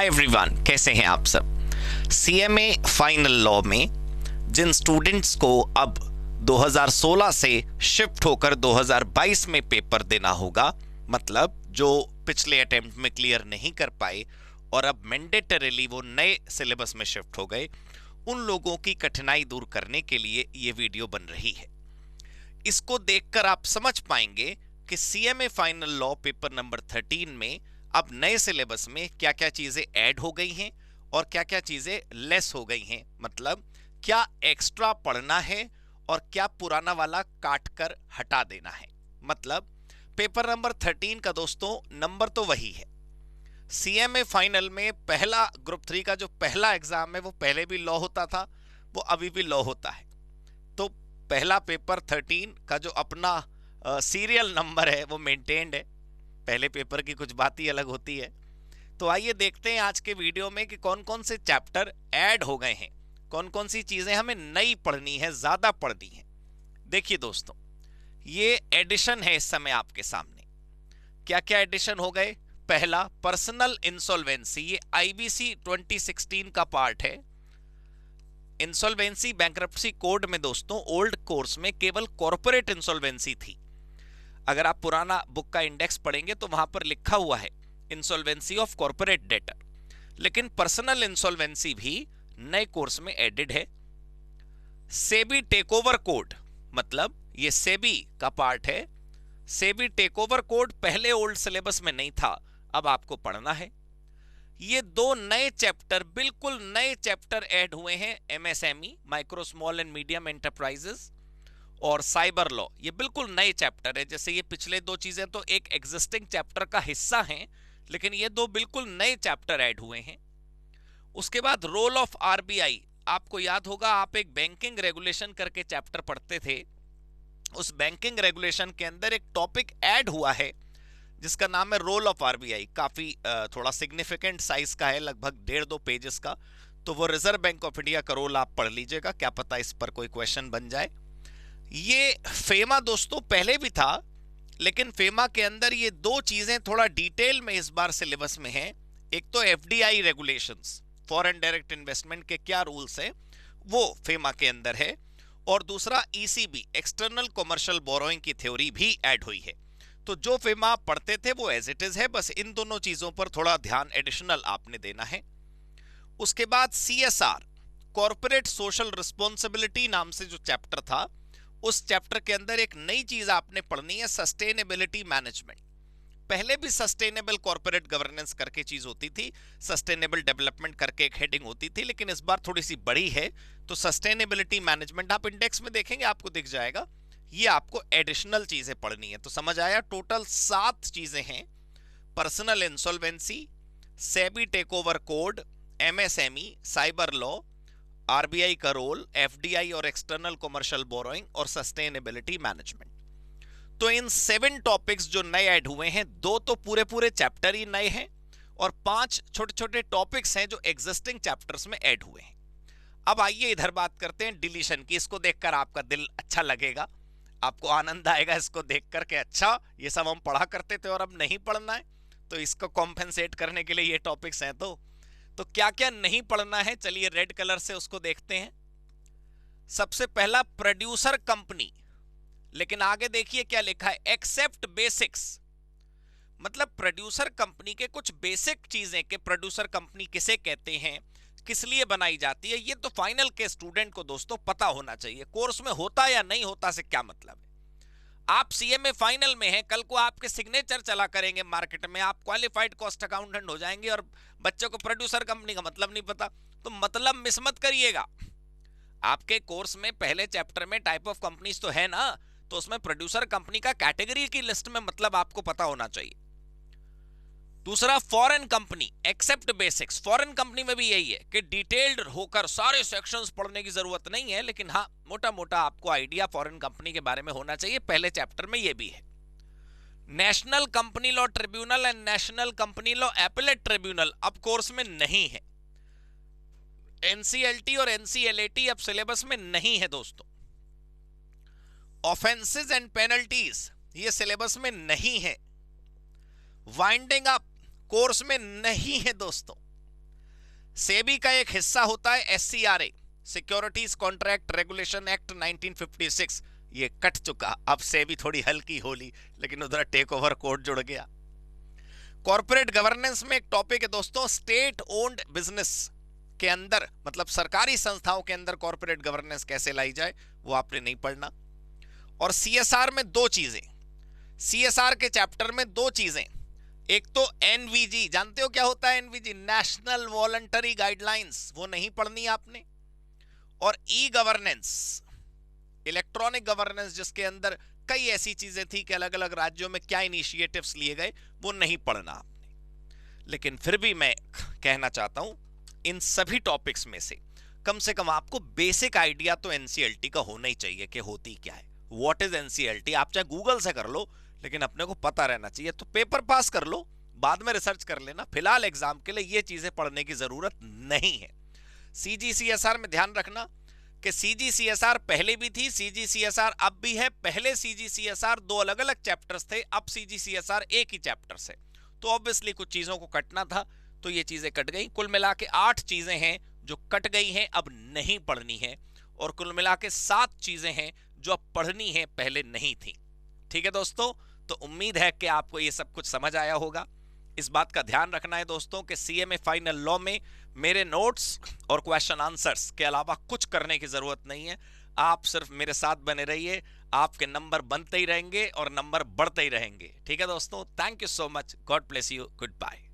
Hi everyone, कैसे हैं आप सब। सीएमए फाइनल लॉ में जिन स्टूडेंट्स को अब 2016 से शिफ्ट होकर 2022 में पेपर देना होगा, मतलब जो पिछले अटेम्प्ट में क्लियर नहीं कर पाए और अब मैंडेटरीली वो नए सिलेबस में शिफ्ट हो गए, उन लोगों की कठिनाई दूर करने के लिए ये वीडियो बन रही है। इसको देखकर आप समझ पाएंगे कि CMA final law paper number 13 में अब नए सिलेबस में क्या क्या चीजें ऐड हो गई हैं और क्या क्या चीजें लेस हो गई हैं, मतलब क्या एक्स्ट्रा पढ़ना है और क्या पुराना वाला काट कर हटा देना है। मतलब पेपर नंबर 13 का दोस्तों नंबर तो वही है। सीएमए फाइनल में पहला ग्रुप 3 का जो पहला एग्जाम है वो पहले भी लॉ होता था, वो अभी भी लॉ होता है। तो पहला पेपर 13 का जो अपना सीरियल नंबर है वो मेंटेन्ड है। पहले पेपर की कुछ बात ही अलग होती है। तो आइए देखते हैं आज के वीडियो में कि कौन कौन से चैप्टर ऐड हो गए हैं, कौन कौन सी चीजें हमें नई पढ़नी है, ज्यादा पढ़नी है। देखिए दोस्तों, ये एडिशन है इस समय आपके सामने। क्या क्या एडिशन हो गए। पहला, पर्सनल इंसॉल्वेंसी, ये आईबीसी 2016 का पार्ट है। इंसॉल्वेंसी बैंक्रप्सी कोड में दोस्तों ओल्ड कोर्स में केवल कॉर्पोरेट इंसॉल्वेंसी थी। अगर आप पुराना बुक का इंडेक्स पढ़ेंगे तो वहां पर लिखा हुआ है इंसॉल्वेंसी ऑफ कॉर्पोरेट डेटर, लेकिन पर्सनल इंसॉल्वेंसी भी नए कोर्स में एडेड है। सेबी टेकओवर कोड, मतलब ये सेबी का पार्ट है। सेबी टेकओवर कोड पहले ओल्ड सिलेबस में नहीं था, अब आपको पढ़ना है। ये दो नए चैप्टर, बिल्कुल नए चैप्टर ऐड हुए हैं। MSME, micro small and medium enterprises, और साइबर लॉ, ये बिल्कुल नए चैप्टर है। जैसे ये पिछले दो चीजें तो एक एग्जिस्टिंग चैप्टर का हिस्सा हैं, लेकिन ये दो बिल्कुल नए चैप्टर ऐड हुए हैं। उसके बाद रोल ऑफ आरबीआई, आपको याद होगा आप एक बैंकिंग रेगुलेशन करके चैप्टर पढ़ते थे। उस बैंकिंग रेगुलेशन के अंदर एक टॉपिक ऐड हुआ है जिसका नाम है रोल ऑफ आरबीआई। काफी थोड़ा सिग्निफिकेंट साइज का है, लगभग 1.5-2 पेजेस का। तो वो रिजर्व बैंक ऑफ इंडिया का रोल आप पढ़ लीजिएगा, क्या पता इस पर कोई क्वेश्चन बन जाए। ये फेमा दोस्तों पहले भी था, लेकिन फेमा के अंदर ये दो चीजें थोड़ा डिटेल में इस बार सिलेबस में हैं। एक तो FDI regulations, foreign direct investment के क्या रूल्स हैं, वो फेमा के अंदर है। और दूसरा ईसीबी, एक्सटर्नल कमर्शियल बोरोइंग की थ्योरी भी ऐड हुई है। तो जो फेमा आप पढ़ते थे वो एज इट इज है, बस इन दोनों चीजों पर थोड़ा ध्यान एडिशनल आपने देना है। उसके बाद सीएसआर, कॉर्पोरेट सोशल रिस्पॉन्सिबिलिटी नाम से जो चैप्टर था, उस चैप्टर के अंदर एक नई चीज आपने पढ़नी है, सस्टेनेबिलिटी मैनेजमेंट। पहले भी सस्टेनेबल कॉर्पोरेट गवर्नेंस करके चीज होती थी, सस्टेनेबल डेवलपमेंट करके एक हेडिंग होती थी, लेकिन इस बार थोड़ी सी बड़ी है। तो सस्टेनेबिलिटी मैनेजमेंट आप इंडेक्स में देखेंगे, आपको दिख जाएगा। ये आपको एडिशनल चीजें पढ़नी है। तो समझ आया, टोटल 7 चीजें हैं। Personal insolvency, SEBI takeover code, MSME, cyber law, RBI का रोल, एफडीआई और एक्सटर्नल कमर्शियल बोरोइंग, और सस्टेनेबिलिटी मैनेजमेंट। तो इन 7 टॉपिक्स जो नए ऐड हुए हैं, 2 तो पूरे पूरे चैप्टर ही नए हैं और 5 छोटे छोटे टॉपिक्स हैं जो एग्जिस्टिंग चैप्टर्स में ऐड हुए हैं। अब आइए इधर बात करते हैं डिलीशन की। इसको देखकर आपका दिल अच्छा लगेगा, आपको आनंद आएगा इसको देखकर के अच्छा ये सब हम पढ़ा करते थे और अब नहीं पढ़ना है। तो इसको कॉम्पेंसेट करने के लिए ये टॉपिक्स हैं। तो क्या क्या नहीं पढ़ना है, चलिए रेड कलर से उसको देखते हैं। सबसे पहला, प्रोड्यूसर कंपनी, लेकिन आगे देखिए क्या लिखा है, एक्सेप्ट बेसिक्स। मतलब प्रोड्यूसर कंपनी के कुछ बेसिक चीजें कि प्रोड्यूसर कंपनी किसे कहते हैं, किस लिए बनाई जाती है, ये तो फाइनल के स्टूडेंट को दोस्तों पता होना चाहिए। कोर्स में होता या नहीं होता से क्या मतलब है। आप सीएमए फाइनल में हैं, कल को आपके सिग्नेचर चला करेंगे मार्केट में, आप क्वालिफाइड कॉस्ट अकाउंटेंट हो जाएंगे और बच्चों को प्रोड्यूसर कंपनी का मतलब नहीं पता। तो मतलब मिस मत करिएगा। आपके कोर्स में पहले चैप्टर में टाइप ऑफ कंपनीज तो है ना, तो उसमें प्रोड्यूसर कंपनी का कैटेगरी की लिस्ट में मतलब आपको पता होना चाहिए। दूसरा, foreign company, except basics. Foreign company में भी यही है कि डिटेल्ड होकर सारे सेक्शंस पढ़ने की जरूरत नहीं है, लेकिन हाँ मोटा मोटा आपको आइडिया फॉरेन कंपनी के बारे में होना चाहिए। पहले चैप्टर में ये भी है। National company law tribunal and national company law appellate tribunal अब कोर्स में नहीं है। एनसीएलटी और एनसीएलएटी अब सिलेबस में नहीं है दोस्तों। ऑफेंसेस एंड पेनल्टीज ये सिलेबस में नहीं है। वाइंडिंग अप कोर्स में नहीं है दोस्तों। सेबी का एक हिस्सा होता है एससीआरए, सिक्योरिटीज कॉन्ट्रैक्ट रेगुलेशन एक्ट 1956। ये कट चुका, अब सेबी थोड़ी हल्की होली, लेकिन उधर टेक ओवर कोड जुड़ गया। कॉर्पोरेट गवर्नेंस में एक टॉपिक है दोस्तों, स्टेट ओन्ड बिजनेस के अंदर, मतलब सरकारी संस्थाओं के अंदर कॉर्पोरेट गवर्नेंस कैसे लाई जाए, वो आपने नहीं पढ़ना। और सीएसआर में दो चीजें, सीएसआर के चैप्टर में दो चीजें, एक तो एनवीजी, जानते हो क्या होता है एनवीजी, नेशनल वॉलंटरी गाइडलाइंस, वो नहीं पढ़नी आपने। और ई गवर्नेंस, इलेक्ट्रॉनिक गवर्नेंस, जिसके अंदर कई ऐसी चीजें थी कि अलग अलग राज्यों में क्या इनिशिएटिव्स लिए गए, वो नहीं पढ़ना आपने। लेकिन फिर भी मैं कहना चाहता हूं, इन सभी टॉपिक्स में से कम आपको बेसिक आइडिया तो एनसीईआरटी का होना ही चाहिए कि होती क्या है, व्हाट इज एनसीईआरटी। आप चाहे गूगल से कर लो, लेकिन अपने को पता रहना चाहिए। तो पेपर पास कर लो, बाद में रिसर्च कर लेना, फिलहाल एग्जाम के लिए ये चीजें पढ़ने की जरूरत नहीं है। सीजीसीएसआर में ध्यान रखना कि सीजीसीएसआर पहले भी थी, सीजीसीएसआर अब भी है। पहले सीजीसीएसआर दो अलग अलग चैप्टर्स थे, अब सीजीसीएसआर एक ही चैप्टर से। तो ऑब्वियसली कुछ चीजों को कटना था, तो ये चीजें कट गई। कुल मिला के 8 चीजें हैं जो कट गई हैं, अब नहीं पढ़नी है, और कुल मिला के 7 चीजें हैं जो अब पढ़नी है, पहले नहीं थी। ठीक है दोस्तों, तो उम्मीद है कि आपको ये सब कुछ समझ आया होगा। इस बात का ध्यान रखना है दोस्तों कि सीएमए फाइनल लॉ में मेरे नोट्स और क्वेश्चन आंसर्स के अलावा कुछ करने की जरूरत नहीं है। आप सिर्फ मेरे साथ बने रहिए, आपके नंबर बनते ही रहेंगे और नंबर बढ़ते ही रहेंगे। ठीक है दोस्तों, thank you so much, God bless you, good bye.